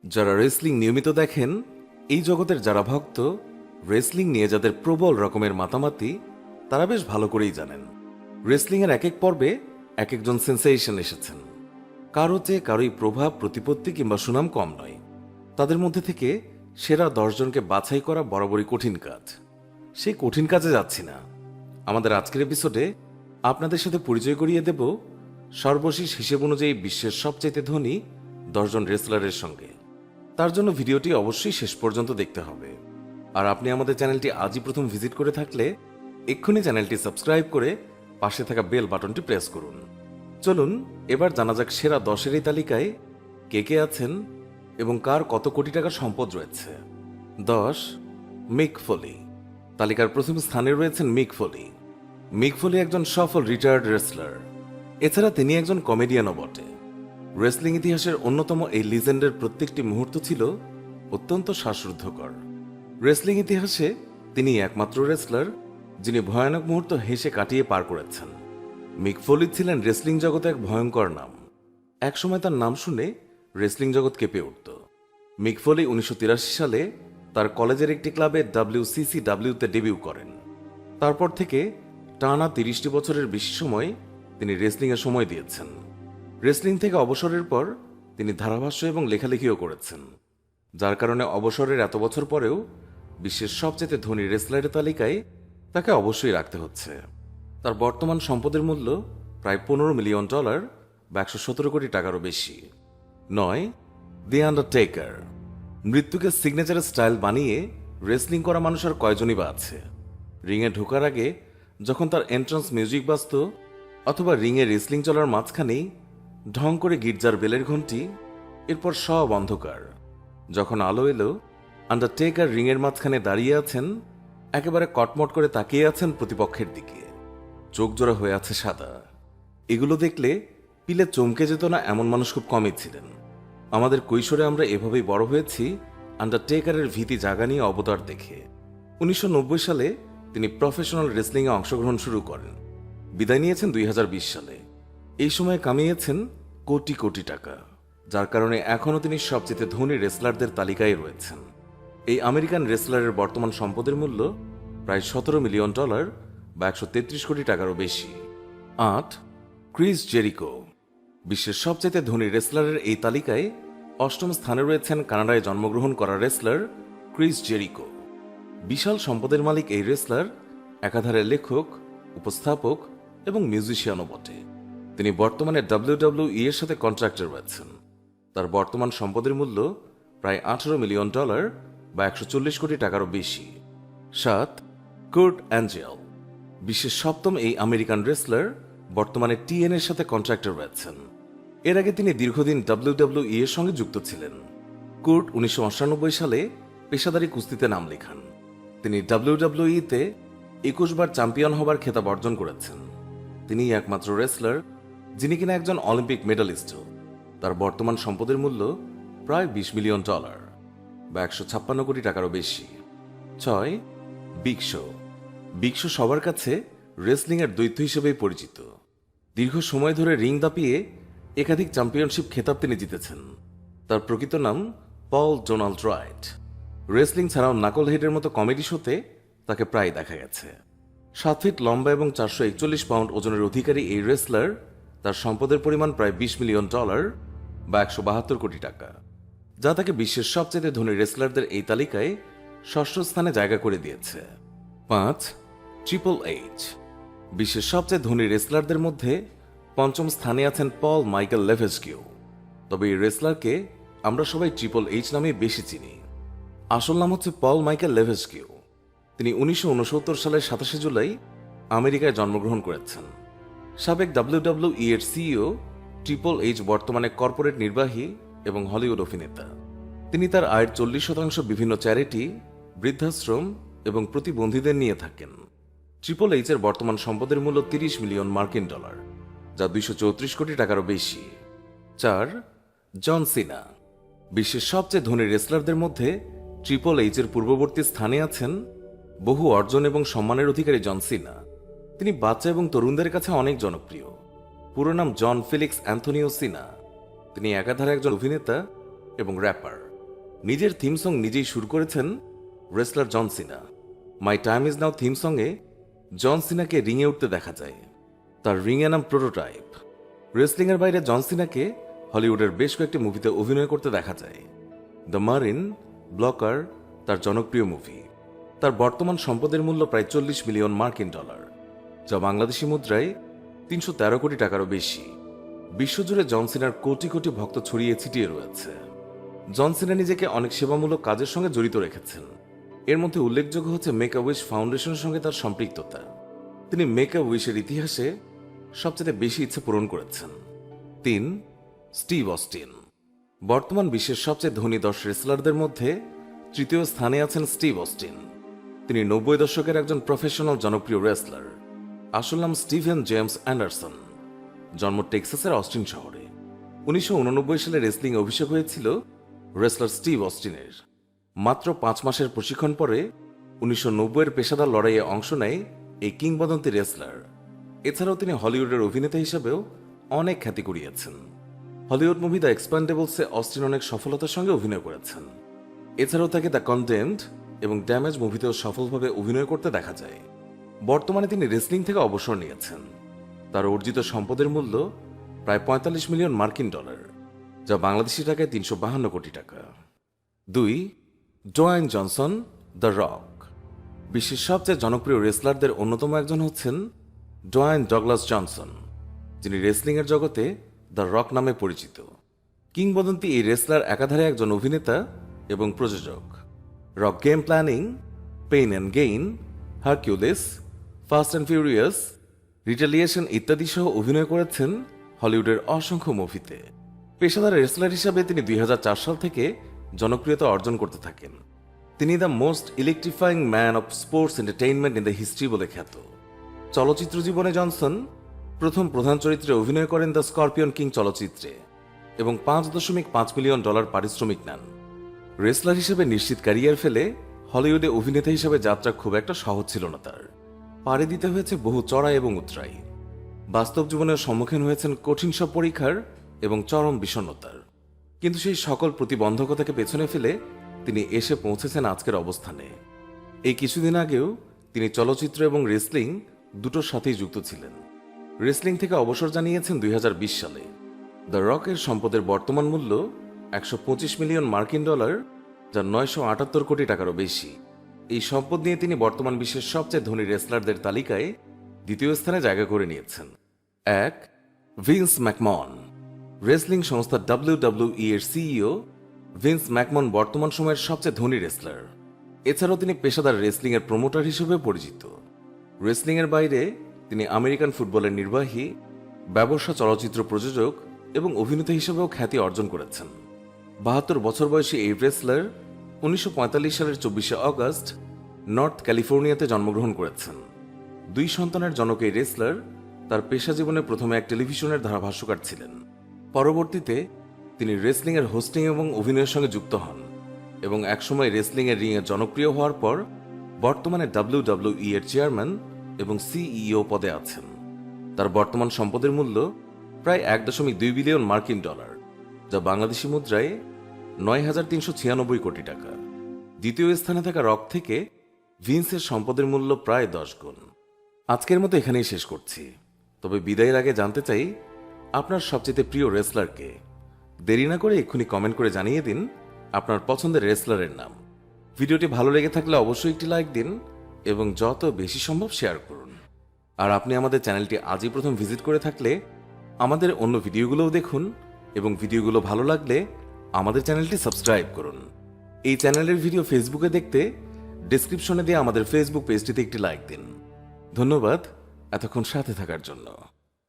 যারা রেসলিং নিয়মিত দেখেন, এই জগতের যারা ভক্ত, রেসলিং নিয়ে যাদের প্রবল রকমের মাতামাতি, তারা বেশ ভালো করেই জানেন রেসলিংয়ের এক এক পর্বে এক একজন সেন্সেশন এসেছেন। কারো চেয়ে কারোই প্রভাব, প্রতিপত্তি কিংবা সুনাম কম নয়। তাদের মধ্যে থেকে সেরা 10 জনকে বাছাই করা বরাবরই কঠিন কাজ। সেই কঠিন কাজে যাচ্ছি না। আমাদের আজকের এপিসোডে আপনাদের সাথে পরিচয় করিয়ে দেব সর্বশেষ হিসেব অনুযায়ী বিশ্বের সবচাইতে ধনী 10 জন রেসলারের সঙ্গে। তার জন্য ভিডিওটি অবশ্যই শেষ পর্যন্ত দেখতে হবে। আর আপনি আমাদের চ্যানেলটি আজই প্রথম ভিজিট করে থাকলে এক্ষুনি চ্যানেলটি সাবস্ক্রাইব করে পাশে থাকা বেল বাটনটি প্রেস করুন। চলুন এবার জানা যাক সেরা 10-এর এই তালিকায় কে কে আছেন এবং কার কত কোটি টাকার সম্পদ রয়েছে। 10, মিক ফোলি। তালিকার প্রথম স্থানে রয়েছেন মিক ফোলি। মিক ফোলি একজন সফল রিটায়ার্ড রেসলার। এছাড়া তিনি একজন কমেডিয়ানও বটে। রেসলিং ইতিহাসের অন্যতম এই লিজেন্ডের প্রত্যেকটি মুহূর্ত ছিল অত্যন্ত শ্বাসরুদ্ধকর। রেসলিং ইতিহাসে তিনি একমাত্র রেসলার যিনি ভয়ানক মুহূর্ত হেসে কাটিয়ে পার করেছেন। মিক ফোলি ছিলেন রেসলিং জগতে এক ভয়ঙ্কর নাম। একসময় তার নাম শুনে রেসলিং জগৎ কেঁপে উঠত। মিক ফোলি 1983 সালে তার কলেজের একটি ক্লাবে WCCW-তে ডেবিউ করেন। তারপর থেকে টানা 30টি বছরের বেশি সময় তিনি রেসলিংয়ে সময় দিয়েছেন। রেসলিং থেকে অবসরের পর তিনি ধারাভাষ্য এবং লেখালেখিও করেছেন, যার কারণে অবসরের এত বছর পরেও বিশ্বের সবচেয়ে ধনী রেসলারের তালিকায় তাকে অবশ্যই রাখতে হচ্ছে। তার বর্তমান সম্পদের মূল্য প্রায় $15 মিলিয়ন বা 117 কোটি টাকারও বেশি। 9, দি আন্ডারটেকার। মৃত্যুকে সিগনেচার স্টাইল বানিয়ে রেসলিং করা মানুষ আর কয়জনই বা আছে। রিংয়ে ঢোকার আগে যখন তার এন্ট্রান্স মিউজিক বাজত, অথবা রিংয়ে রেসলিং চলার মাঝখানেই ঢং করে গির্জার বেলের ঘণ্টি, এরপর সব অন্ধকার। যখন আলো এলো, আন্ডারটেকার রিংয়ের মাঝখানে দাঁড়িয়ে আছেন, একেবারে কটমট করে তাকিয়ে আছেন প্রতিপক্ষের দিকে। চোখ জোড়া হয়ে আছে সাদা। এগুলো দেখলে পিলে চমকে যেত না এমন মানুষ খুব কমই ছিলেন। আমাদের কৈশোরে আমরা এভাবেই বড় হয়েছি আন্ডারটেকারের ভীতি জাগা নিয়ে অবতার দেখে। 1990 সালে তিনি প্রফেশনাল রেসলিংয়ে অংশগ্রহণ শুরু করেন। বিদায় নিয়েছেন 2020 সালে। এই সময় কামিয়েছেন কোটি কোটি টাকা, যার কারণে এখনও তিনি সবচেয়ে ধনী রেসলারদের তালিকায় রয়েছেন। এই আমেরিকান রেসলারের বর্তমান সম্পদের মূল্য প্রায় $17 মিলিয়ন বা 133 কোটি টাকারও বেশি। 8, ক্রিস জেরিকো। বিশ্বের সবচেয়ে ধনী রেসলারের এই তালিকায় 8ম স্থানে রয়েছেন কানাডায় জন্মগ্রহণ করা রেসলার ক্রিস জেরিকো। বিশাল সম্পদের মালিক এই রেসলার একাধারে লেখক, উপস্থাপক এবং মিউজিশিয়ানও বটে। তিনি বর্তমানে WWE এর সাথে কন্ট্রাক্টে রয়েছেন। তার বর্তমান সম্পদের মূল্য প্রায় $18 মিলিয়ন বা 140 কোটি টাকারও বেশি। 7, কুর্ট অ্যাঞ্জেল। বিশ্বের 7ম এই আমেরিকান রেসলার বর্তমানে TN এর সাথে কন্ট্রাক্টে রয়েছেন। এর আগে তিনি দীর্ঘদিন WWE এর সঙ্গে যুক্ত ছিলেন। কুর্ট 1998 সালে পেশাদারি কুস্তিতে নাম লেখান। তিনি WWE-তে 21 বার চ্যাম্পিয়ন হবার খেতাব অর্জন করেছেন। তিনিই একমাত্র রেসলার যিনি কিনা একজন অলিম্পিক মেডালিস্টও। তার বর্তমান সম্পদের মূল্য প্রায় $20 মিলিয়ন বা 156 কোটি টাকারও বেশি। 6, বিগ শো। বিগ শো সবার কাছে রেসলিংয়ের দৈত্য হিসেবেই পরিচিত। দীর্ঘ সময় ধরে রিং দাপিয়ে একাধিক চ্যাম্পিয়নশিপ খেতাব তিনি জিতেছেন। তার প্রকৃত নাম পল ডোনাল্ড রাইট। রেসলিং ছাড়াও নাকল হেডের মতো কমেডি শোতে তাকে প্রায় দেখা গেছে। 7 ফিট লম্বা এবং 441 পাউন্ড ওজনের অধিকারী এই রেসলার তার সম্পদের পরিমাণ প্রায় $20 মিলিয়ন বা 172 কোটি টাকা, যা তাকে বিশ্বের সবচেয়ে ধনী রেসলারদের এই তালিকায় 6ষ্ঠ স্থানে জায়গা করে দিয়েছে। 5, ট্রিপল এইচ। বিশ্বের সবচেয়ে ধনী রেসলারদের মধ্যে 5ম স্থানে আছেন পল মাইকেল লেভেজকিউ। তবে এই রেসলারকে আমরা সবাই ট্রিপল এইচ নামে বেশি চিনি। আসল নাম হচ্ছে পল মাইকেল লেভেজকিউ। তিনি 1969 সালের 27 জুলাই আমেরিকায় জন্মগ্রহণ করেছেন। সাবেক WWE এর সিইও ট্রিপল এইচ বর্তমানে কর্পোরেট নির্বাহী এবং হলিউড অভিনেতা। তিনি তার আয়ের 40% বিভিন্ন চ্যারিটি, বৃদ্ধাশ্রম এবং প্রতিবন্ধীদের নিয়ে থাকেন। ট্রিপল এইচের বর্তমান সম্পদের মূল্য $30 মিলিয়ন, যা 234 কোটি টাকারও বেশি। 4, জন সিনা। বিশ্বের সবচেয়ে ধনী রেসলারদের মধ্যে ট্রিপল এইচের পূর্ববর্তী স্থানে আছেন বহু অর্জন এবং সম্মানের অধিকারী জন সিনা। তিনি বাচ্চা এবং তরুণদের কাছে অনেক জনপ্রিয়। পুরো নাম জন ফেলিক্স অ্যান্থনিও সিনা। তিনি একাধারে একজন অভিনেতা এবং র্যাপার। নিজের থিম সং নিজেই সুর করেছেন wrestler John Cena. My time is now theme সঙ্গে জন সিনাকে রিংয়ে উঠতে দেখা যায়। তার রিংয়ের নাম প্রোটোটাইপ। রেসলিংয়ের বাইরে জন সিনাকে হলিউডের বেশ কয়েকটি মুভিতে অভিনয় করতে দেখা যায়। দ্য মারিন, ব্লকার তার জনপ্রিয় মুভি। তার বর্তমান সম্পদের মূল্য প্রায় 40 মিলিয়ন মার্কিন ডলার, যা বাংলাদেশি মুদ্রায় 313 কোটি টাকারও বেশি। বিশ্বজুড়ে জন সিনার কোটি কোটি ভক্ত ছড়িয়ে ছিটিয়ে রয়েছে। জন সিনা নিজেকে অনেক সেবামূলক কাজের সঙ্গে জড়িত রেখেছেন। এর মধ্যে উল্লেখযোগ্য হচ্ছে মেক আ উইশ ফাউন্ডেশনের সঙ্গে তার সম্পৃক্ততা। তিনি মেক আ উইশের ইতিহাসে সবচেয়ে বেশি ইচ্ছে পূরণ করেছেন। 3. Steve Austin. বর্তমান বিশ্বের সবচেয়ে ধনী 10 রেসলারদের মধ্যে তৃতীয় স্থানে আছেন স্টিভ অস্টিন। তিনি 90 দশকের একজন প্রফেশনাল জনপ্রিয় রেসলার। আসল নাম স্টিভেন জেমস অ্যান্ডারসন। জন্ম টেক্সাসের অস্টিন শহরে। 1989 সালে রেসলিং অভিষেক হয়েছিল রেসলার স্টিভ অস্টিনের। মাত্র 5 মাসের প্রশিক্ষণ পরে 1990-এর পেশাদার লড়াইয়ে অংশ নেয় এই কিংবদন্তি রেসলার। এছাড়াও তিনি হলিউডের অভিনেতা হিসেবেও অনেক খ্যাতি কুড়িয়েছেন। হলিউড মুভি দ্য এক্সপেন্ডেবলসে অস্টিন অনেক সফলতার সঙ্গে অভিনয় করেছেন। এছাড়াও তাকে দ্য কন্টেম্পড এবং ড্যামেজ মুভিতেও সফলভাবে অভিনয় করতে দেখা যায়। বর্তমানে তিনি রেসলিং থেকে অবসর নিয়েছেন। তার অর্জিত সম্পদের মূল্য প্রায় 45 মিলিয়ন মার্কিন ডলার, যা বাংলাদেশি টাকায় 352 কোটি টাকা। 2. Dwayne Johnson, the Rock. বিশ্বের সবচেয়ে জনপ্রিয় রেসলারদের অন্যতম একজন হচ্ছেন ডোয়াইন ডগলাস জনসন, যিনি রেসলিংয়ের জগতে দ্য রক নামে পরিচিত। কিংবদন্তি এই রেসলার একাধারে একজন অভিনেতা এবং প্রযোজক। Rock game planning, pain and gain, Hercules, fast and furious, retaliation ইত্যাদি সহ অভিনয় করেছেন হলিউডের অসংখ্য মুভিতে। পেশাদার রেসলার হিসাবে তিনি 2004 সাল থেকে জনপ্রিয়তা অর্জন করতে থাকেন। তিনি the most electrifying man of sports entertainment in the history বলে খ্যাত। চলচ্চিত্র জীবনে জনসন প্রথম প্রধান চরিত্রে অভিনয় করেন দ্য স্করপিয়ন কিং চলচ্চিত্রে এবং $5.5 মিলিয়ন পারিশ্রমিক নেন। রেসলার হিসেবে নিশ্চিত ক্যারিয়ার ফেলে হলিউডে অভিনেতা হিসেবে যাত্রা খুব একটা সহজ ছিল না তার। পাড়ি দিতে হয়েছে বহু চড়াই এবং উতরাই। বাস্তব জীবনের সম্মুখীন হয়েছেন কঠিন সব পরীক্ষার এবং চরম বিষণ্ণতার। কিন্তু সেই সকল প্রতিবন্ধকতাকে পেছনে ফেলে তিনি এসে পৌঁছেছেন আজকের অবস্থানে। এই কিছুদিন আগেও তিনি চলচ্চিত্র এবং রেসলিং দুটোর সাথেই যুক্ত ছিলেন। রেসলিং থেকে অবসর জানিয়েছেন 2020 সালে। দ্য রকের সম্পদের বর্তমান মূল্য 125 মিলিয়ন মার্কিন ডলার, যা 978 কোটি টাকারও বেশি। এই সম্পদ নিয়ে তিনি বর্তমান বিশ্বের সবচেয়ে ধনী রেসলারদের তালিকায় দ্বিতীয় স্থানে জায়গা করে নিয়েছেন। 1. ভিন্স ম্যাকমন। রেসলিং সংস্থা WWE এর সিইও ভিন্স ম্যাকমন বর্তমান সময়ের সবচেয়ে ধনী রেসলার। এছাড়াও তিনি পেশাদার রেসলিং এর প্রমোটার হিসেবে পরিচিত। রেসলিং এর বাইরে তিনি আমেরিকান ফুটবলের নির্বাহী, ব্যবসা, চলচ্চিত্র প্রযোজক এবং অভিনেতা হিসেবেও খ্যাতি অর্জন করেছেন। 72 বছর বয়সী এই রেসলার 1945 সালের 24শে অগস্ট নর্থ ক্যালিফোর্নিয়াতে জন্মগ্রহণ করেছেন। 2 সন্তানের জনক এই রেসলার তার পেশা জীবনে প্রথমে এক টেলিভিশনের ধারাভাষ্যকার ছিলেন। পরবর্তীতে তিনি রেসলিং এর হোস্টিং এবং অভিনয়ের সঙ্গে যুক্ত হন এবং একসময় রেসলিং এর রিংয়ে জনপ্রিয় হওয়ার পর বর্তমানে WWE এর চেয়ারম্যান এবং সিইও পদে আছেন। তার বর্তমান সম্পদের মূল্য প্রায় 1.2 বিলিয়ন মার্কিন ডলার, যা বাংলাদেশি মুদ্রায় 9,396 কোটি টাকা। দ্বিতীয় স্থানে থাকা রক থেকে ভিন্সের সম্পদের মূল্য প্রায় 10 গুণ। আজকের মতো এখানেই শেষ করছি, তবে বিদায়ের আগে জানতে চাই আপনার সবচেয়ে প্রিয় রেসলারকে। দেরি না করে এক্ষুনি কমেন্ট করে জানিয়ে দিন আপনার পছন্দের রেসলারের নাম। ভিডিওটি ভালো লেগে থাকলে অবশ্যই একটি লাইক দিন এবং যত বেশি সম্ভব শেয়ার করুন। আর আপনি আমাদের চ্যানেলটি আজই প্রথম ভিজিট করে থাকলে আমাদের অন্য ভিডিওগুলোও দেখুন এবং ভিডিওগুলো ভালো লাগলে আমাদের চ্যানেলটি সাবস্ক্রাইব করুন। এই চ্যানেলের ভিডিও ফেসবুকে দেখতে ডেসক্রিপশনে দিয়ে আমাদের ফেসবুক পেজটিতে একটি লাইক দিন। ধন্যবাদ এতক্ষণ সাথে থাকার জন্য।